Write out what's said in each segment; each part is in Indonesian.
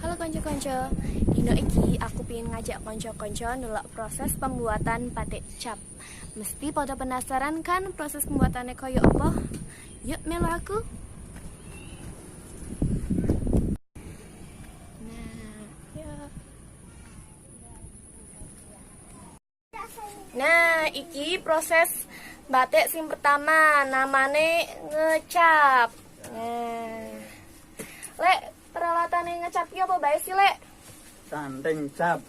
Halo konco-konco, dino iki aku pengen ngajak konco-konco ndelok proses pembuatan batik cap. Mesti pada penasaran kan proses pembuatannya koyo apa? Yuk melu aku. Nah, iki proses batik sing pertama, namane ngecap. Lek, peralatannya ngecap ki apa bae sih, Lek? Canting cap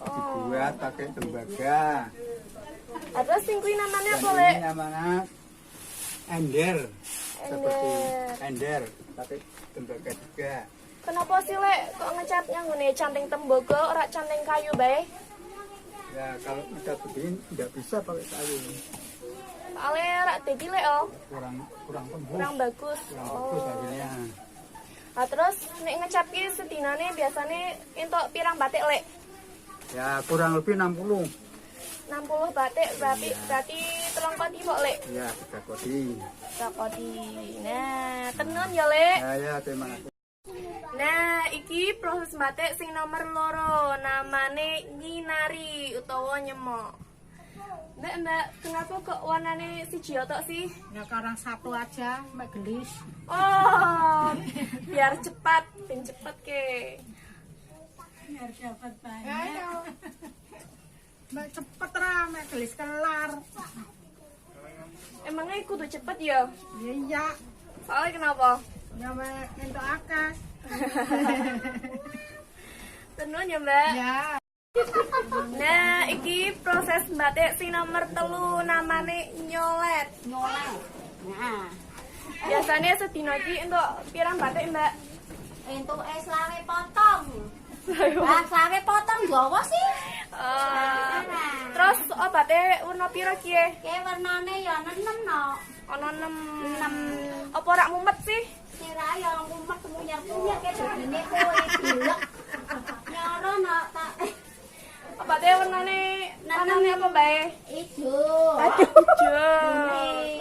dibuat pakai tembaga. Terus sing kuwi namanya apa, Dan Lek? ini namanya ender. Seperti ender pakai tembaga juga. Kenapa sih, Lek, kok ngecapnya ngene canting tembaga ora canting kayu bae? Ya kalau ngecat begini tidak bisa pakai kayu. Soale ora dadi, Lek, oh. Kurang tembus. Kurang bagus. Kurang bagus hasilnya. Nah, terus nek ngecap ki sedinane biasane entuk pirang batik, Lek? Ya kurang lebih 60. 60 batik berarti telung kodi kok, Lek? Ya 3 kodi. 3 kodi. Nah, tenun ya, Lek. Ya terima kasih. Nah, iki proses batik sing nomor loro, namane nyinari utawa nyemok. Mbak, kenapa kok warnane siji tok sih? Ya karang satu aja, Mbak Gelis. Oh, biar cepat, ben cepet ke. Biar dapat banyak. Mbak cepet lah, Mbak Gelis kelar. Emangnya kudu cepet ya? Iya, Soalnya kenapa? ya Mbak untuk akad. Tenun ya, Mbak? Ya. Nah, iki proses batik sing nomor 3, namane nyolet. Nyolek. Nah, Biasanya sedina iki entuk pirang batik, Mbak? Entuk selawe potong. Lah selawe potong Jawa sih. Terus obatnya warna pira kiye? Ki warnane ya nenem no. Ana 6. Apa rak mumet sih? Sira ya mumet munyar-munyar ke begini kowe dilek. Nyoro no tak Obatnya warnane apa bae? ijo. Ijo.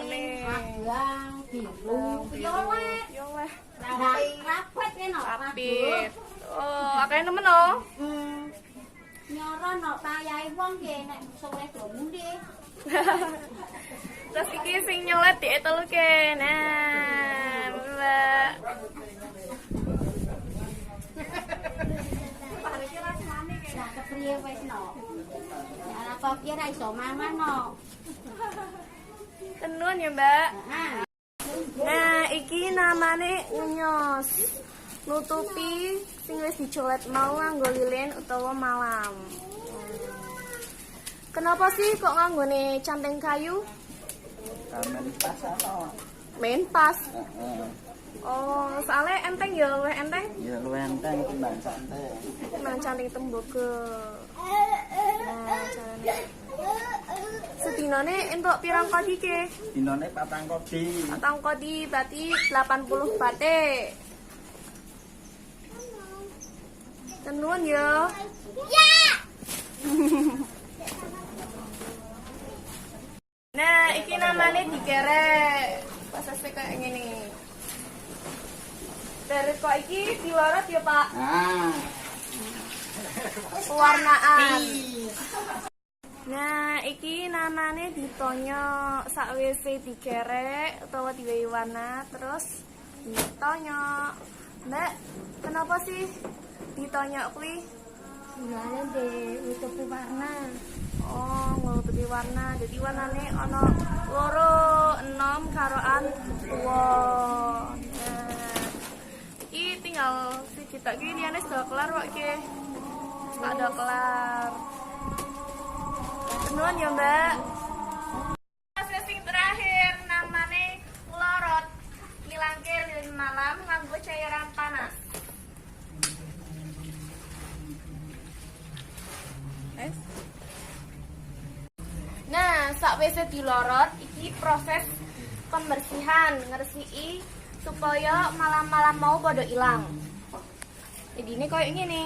Kuning, abang, biru, violet. Yo weh, Rapet kene no. rapit. Oh, akeh nemen oh. Nyoro no payahe wong ki nek sore do mundi. Terus iki sing nyolet dieteluke. Nah, Mbak. Lah kepriye wis no. Ya kok ki ra iso mangan no. Tenun ya, Mbak. Nah, Nah, iki namane nyos. Nutupi sing wis dicolet mau nganggo lilin utawa malam. Kenapa sih kok nganggone canting kayu? Kamen pas apa? Main pas. Oh, soalnya enteng ya, luwih enteng. Ya lu enteng timbang santai. Nang canting tembaga. Nah, carane. Sedinane entuk pirang kodi ke? Dinone 4 kodi. Atang kodi berarti 80 batik. Tenun ya. Nah, iki namanya dikerek. Prosesnya kayak gini. Dari kok iki dilorot ya, Pak? Nah, Pewarnaan. Nah, iki namanya ditonyok sakwise dikerek utawa diwehi warna terus ditonyok. Mbak, kenapa sih ditonyok kuwi? gimana deh nutupi warna. Oh, nutupi warna. Jadi warnane ana loro, 6 karoan tuwa. Nah, iki tinggal siji tok iki liyane sudah kelar kok iki. Tak ada kelar. Tenun ya, Mbak. Proses sing terakhir namane lorot. Ngilangke lilin malam nganggo cairan panas. Nah, sakwise dilorot iki proses pembersihan, ngresiki supaya malam-malam mau pada ilang. Jadi ini kayak gini.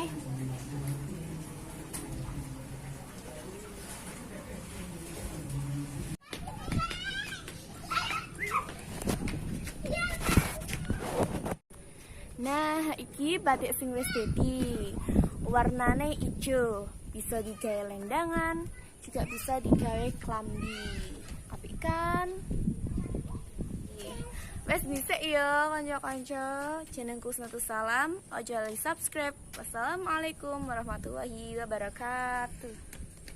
Nah, iki batik sing wis dadi. Warnane ijo, bisa digawe lendangan, juga bisa digawe klambi. Apik kan? Wes dhisik ya kanca-kanca. Jenengku Husnatus Salam. Ojo lali subscribe. Wassalamualaikum warahmatullahi wabarakatuh.